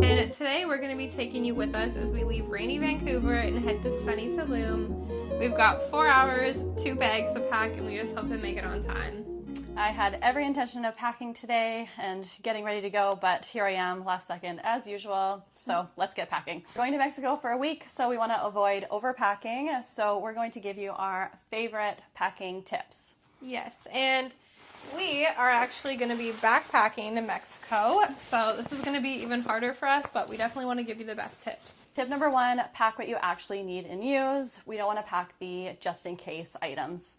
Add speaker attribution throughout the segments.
Speaker 1: And today we're going to be taking you with us as we leave rainy Vancouver and head to sunny Tulum. We've got 4 hours, 2 bags to pack, and we just hope to make it on time.
Speaker 2: I had every intention of packing today and getting ready to go, but here I am last second as usual, so let's get packing. We're going to Mexico for a week, so we want to avoid overpacking, so we're going to give you our favorite packing tips.
Speaker 1: Yes, and we are actually going to be backpacking in Mexico, so this is going to be even harder for us, but we definitely want to give you the best tips.
Speaker 2: Tip number 1, pack what you actually need and use. We don't want to pack the just-in-case items.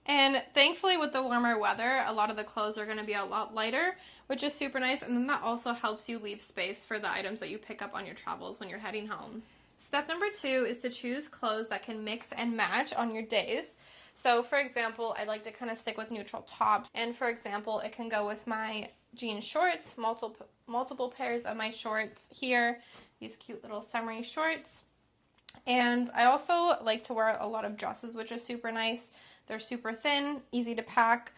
Speaker 1: And thankfully with the warmer weather, a lot of the clothes are going to be a lot lighter, which is super nice, and then that also helps you leave space for the items that you pick up on your travels when you're heading home. Step number 2 is to choose clothes that can mix and match on your days. So for example, I like to kind of stick with neutral tops, and for example, it can go with my jean shorts, multiple pairs of my shorts here, these cute little summery shorts. And I also like to wear a lot of dresses, which is super nice. They're super thin, easy to pack.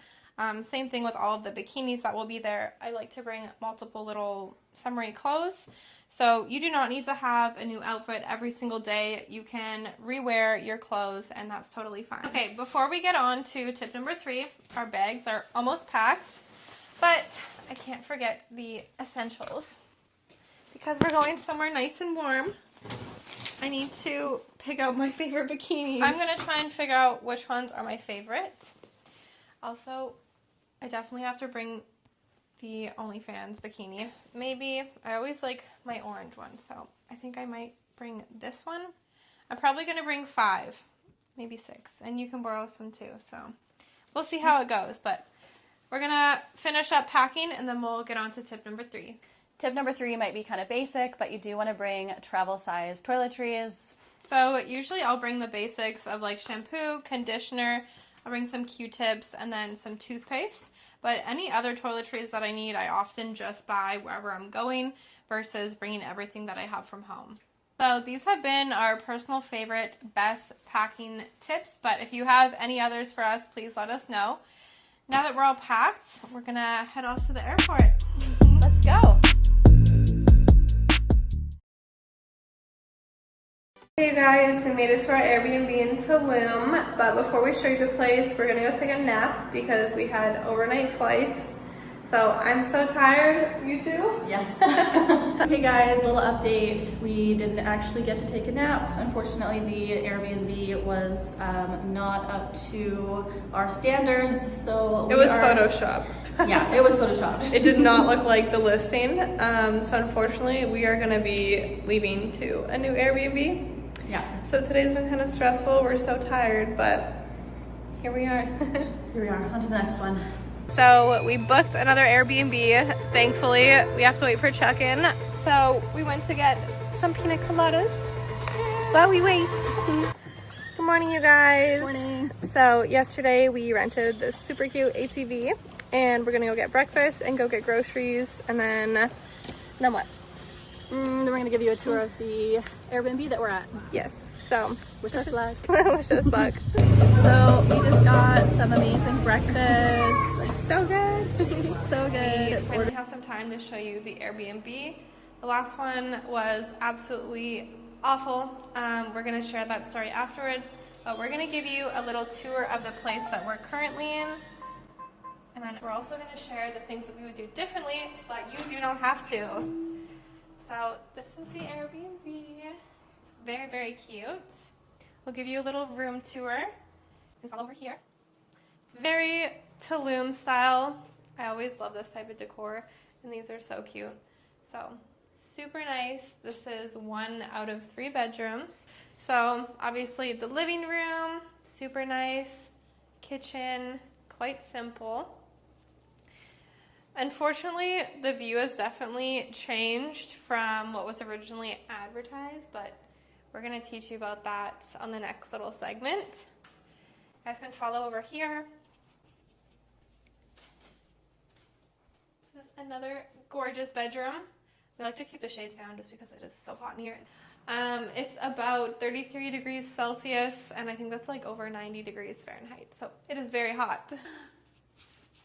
Speaker 1: Same thing with all of the bikinis that will be there. I like to bring multiple little summery clothes. So you do not need to have a new outfit every single day. You can rewear your clothes, and that's totally fine. Okay, before we get on to tip number 3, our bags are almost packed, but I can't forget the essentials. Because we're going somewhere nice and warm, I need to pick out my favorite bikinis. I'm going to try and figure out which ones are my favorites. Also, I definitely have to bring the OnlyFans bikini. Maybe, I always like my orange one, so I think I might bring this one. I'm probably going to bring 5, maybe 6, and you can borrow some too, so we'll see how it goes, but we're going to finish up packing and then we'll get on to tip number 3.
Speaker 2: Tip number 3 might be kind of basic, but you do want to bring travel-size toiletries.
Speaker 1: So usually I'll bring the basics of like shampoo, conditioner, I'll bring some Q-tips, and then some toothpaste. But any other toiletries that I need, I often just buy wherever I'm going versus bringing everything that I have from home. So these have been our personal favorite best packing tips, but if you have any others for us, please let us know. Now that we're all packed, we're gonna head off to the airport.
Speaker 2: Let's go.
Speaker 1: Hey guys, we made it to our Airbnb in Tulum, but before we show you the place, we're gonna go take a nap because we had overnight flights. So I'm so tired. You too?
Speaker 2: Yes. Okay guys, little update. We didn't actually get to take a nap. Unfortunately, the Airbnb was not up to our standards, so
Speaker 1: it was photoshopped.
Speaker 2: Yeah, it was photoshopped.
Speaker 1: It did not look like the listing. So unfortunately, we are gonna be leaving to a new Airbnb.
Speaker 2: Yeah.
Speaker 1: So today's been kind of stressful. We're so tired, but here we are.
Speaker 2: Here we are, on to the next one.
Speaker 1: So we booked another Airbnb. Thankfully, we have to wait for check-in. So we went to get some pina coladas while we wait. Good morning, you guys.
Speaker 2: Morning.
Speaker 1: So yesterday we rented this super cute ATV, and we're gonna go get breakfast and go get groceries, and then what?
Speaker 2: Then we're gonna give you a tour of the Airbnb that we're at.
Speaker 1: Yes. So
Speaker 2: Wish us luck.
Speaker 1: wish us luck.
Speaker 2: So we just got some amazing breakfast.
Speaker 1: So good.
Speaker 2: So good.
Speaker 1: We finally have some time to show you the Airbnb. The last one was absolutely awful. We're gonna share that story afterwards, but we're gonna give you a little tour of the place that we're currently in. And then we're also gonna share the things that we would do differently so that you do not have to. So this is the Airbnb. It's very, very cute. We'll give you a little room tour. And follow over here. It's very Tulum style. I always love this type of decor, and these are so cute. So super nice. This is 1 out of 3 bedrooms. So obviously the living room, super nice. Kitchen, quite simple. Unfortunately, the view has definitely changed from what was originally advertised, but we're going to teach you about that on the next little segment. You guys can follow over here. This is another gorgeous bedroom. We like to keep the shades down just because it is so hot in here. It's about 33 degrees Celsius, and I think that's like over 90 degrees Fahrenheit, so it is very hot.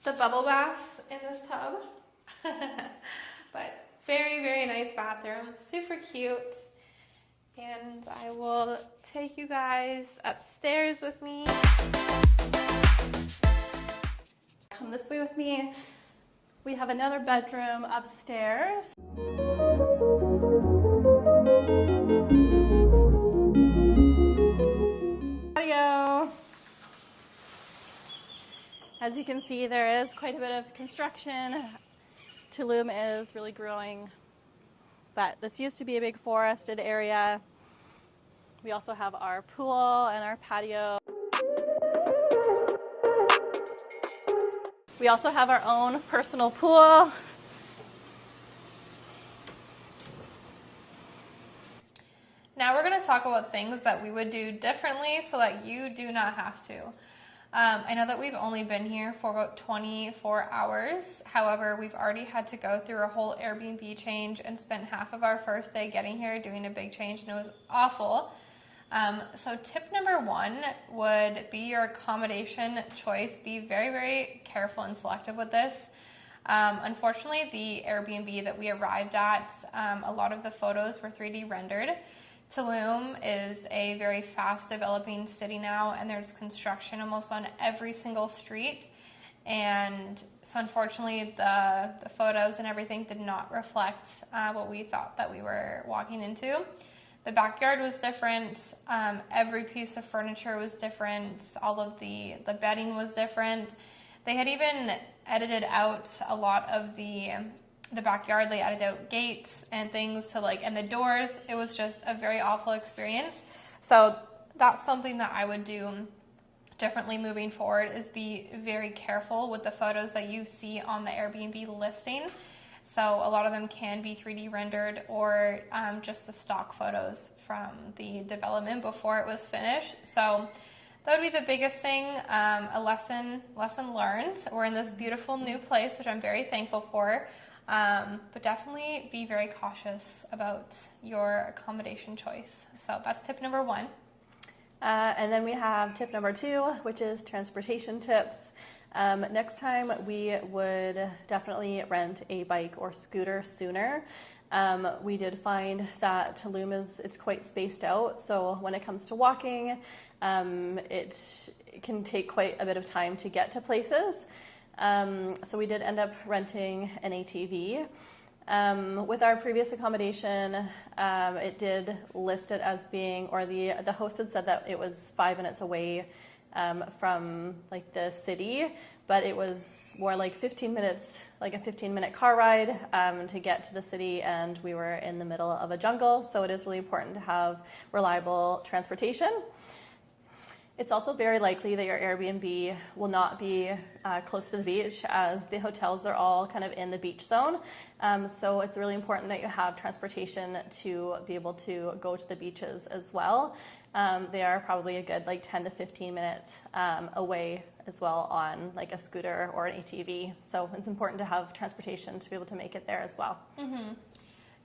Speaker 1: The bubble baths in this tub, but Very, very nice bathroom. Super cute. And I will take you guys upstairs with me.
Speaker 2: Come this way with me. We have another bedroom upstairs. Patio. As you can see, there is quite a bit of construction. Tulum is really growing, but this used to be a big forested area. We also have our pool and our patio. We also have our own personal pool.
Speaker 1: Now we're going to talk about things that we would do differently so that you do not have to. I know that we've only been here for about 24 hours. However, we've already had to go through a whole Airbnb change and spent half of our first day getting here doing a big change, and it was awful. So tip number 1 would be your accommodation choice. Be very, very careful and selective with this. Unfortunately, the Airbnb that we arrived at, a lot of the photos were 3D rendered. Tulum is a very fast developing city now, and there's construction almost on every single street. And so unfortunately, the photos and everything did not reflect what we thought that we were walking into. The backyard was different. Every piece of furniture was different. All of the bedding was different. They had even edited out a lot of the backyard. They added out gates and things to and the doors. It was just a very awful experience. So that's something that I would do differently moving forward, is be very careful with the photos that you see on the Airbnb listing. So a lot of them can be 3D rendered or just the stock photos from the development before it was finished. So that would be the biggest thing, a lesson learned. We're in this beautiful new place, which I'm very thankful for. But definitely be very cautious about your accommodation choice. So that's tip number 1.
Speaker 2: And then we have tip number 2, which is transportation tips. Next time we would definitely rent a bike or scooter sooner. We did find that Tulum it's quite spaced out, so when it comes to walking, it can take quite a bit of time to get to places. So we did end up renting an ATV. With our previous accommodation, it did list it as being, or the host had said that it was 5 minutes away from the city, but it was more like 15 minutes, like a 15-minute car ride to get to the city, and we were in the middle of a jungle, so it is really important to have reliable transportation. It's also very likely that your Airbnb will not be close to the beach, as the hotels are all kind of in the beach zone. So it's really important that you have transportation to be able to go to the beaches as well. They are probably a good 10 to 15 minutes away as well on a scooter or an ATV. So it's important to have transportation to be able to make it there as well.
Speaker 1: Mm-hmm.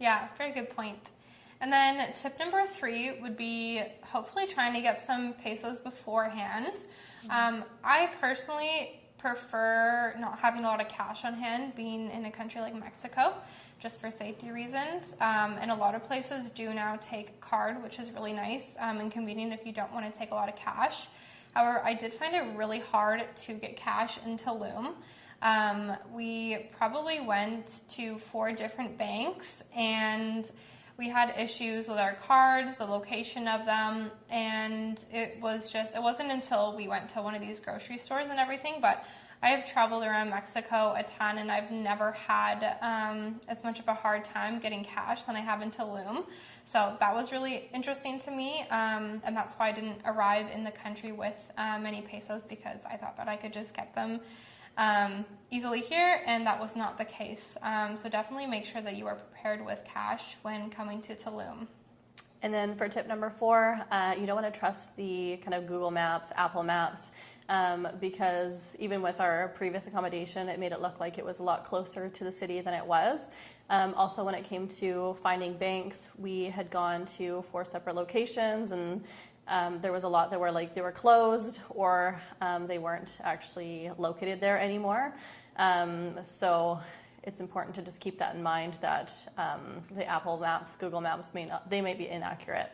Speaker 1: Yeah, very good point. And then tip number 3 would be hopefully trying to get some pesos beforehand. I personally prefer not having a lot of cash on hand, being in a country like Mexico, just for safety reasons. And a lot of places do now take card, which is really nice and convenient if you don't want to take a lot of cash. However, I did find it really hard to get cash in Tulum. We probably went to 4 different banks, and we had issues with our cards, the location of them, and it wasn't until we went to one of these grocery stores and everything, but I have traveled around Mexico a ton, and I've never had as much of a hard time getting cash than I have in Tulum. So that was really interesting to me, and that's why I didn't arrive in the country with many pesos, because I thought that I could just get them easily here, and that was not the case. So definitely make sure that you are prepared with cash when coming to Tulum.
Speaker 2: And then for tip number 4, you don't want to trust the kind of Google Maps, Apple Maps, because even with our previous accommodation, it made it look like it was a lot closer to the city than it was. Also, when it came to finding banks, we had gone to 4 separate locations, and there was a lot that were they were closed, or they weren't actually located there anymore. So it's important to just keep that in mind that the Apple Maps, Google Maps, they may be inaccurate.